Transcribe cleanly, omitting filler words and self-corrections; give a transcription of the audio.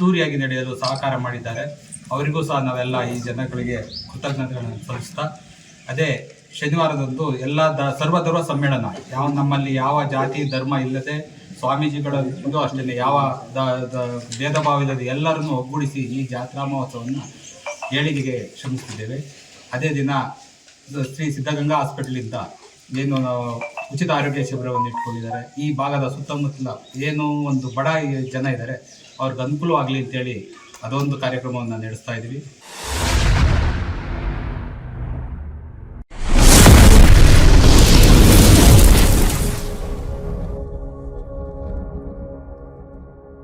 ಅದ್ಧೂರಿಯಾಗಿ ನಡೆಯಲು ಸಹಕಾರ ಮಾಡಿದ್ದಾರೆ. ಅವರಿಗೂ ಸಹ ನಾವೆಲ್ಲ ಈ ಜನಗಳಿಗೆ ಕೃತಜ್ಞತೆಗಳನ್ನು ಸಲ್ಲಿಸ್ತಾ, ಅದೇ ಶನಿವಾರದಂದು ಎಲ್ಲ ಸರ್ವಧರ್ಮ ಸಮ್ಮೇಳನ, ನಮ್ಮಲ್ಲಿ ಯಾವ ಜಾತಿ ಧರ್ಮ ಇಲ್ಲದೆ ಸ್ವಾಮೀಜಿಗಳಿಗೂ ಅಷ್ಟೇ ಯಾವ ಭೇದ ಭಾವ ಇಲ್ಲದೆ ಎಲ್ಲರನ್ನೂ ಒಗ್ಗೂಡಿಸಿ ಈ ಜಾತ್ರಾ ಮಹೋತ್ಸವವನ್ನು ಏಳಿಗೆಗೆ ಶ್ರಮಿಸುತ್ತಿದ್ದೇವೆ. ಅದೇ ದಿನ ಶ್ರೀ ಸಿದ್ಧಗಂಗಾ ಹಾಸ್ಪಿಟಲಿಂದ ಏನು ಉಚಿತ ಆರೋಗ್ಯ ಶಿಬಿರವನ್ನು ಇಟ್ಕೊಂಡಿದ್ದಾರೆ. ಈ ಭಾಗದ ಸುತ್ತಮುತ್ತಲ ಏನು ಒಂದು ಬಡ ಜನ ಇದ್ದಾರೆ, ಅವ್ರಿಗೆ ಅನುಕೂಲವಾಗಲಿ ಅಂತೇಳಿ ಅದೊಂದು ಕಾರ್ಯಕ್ರಮವನ್ನು ನಡೆಸ್ತಾ ಇದ್ದೀವಿ.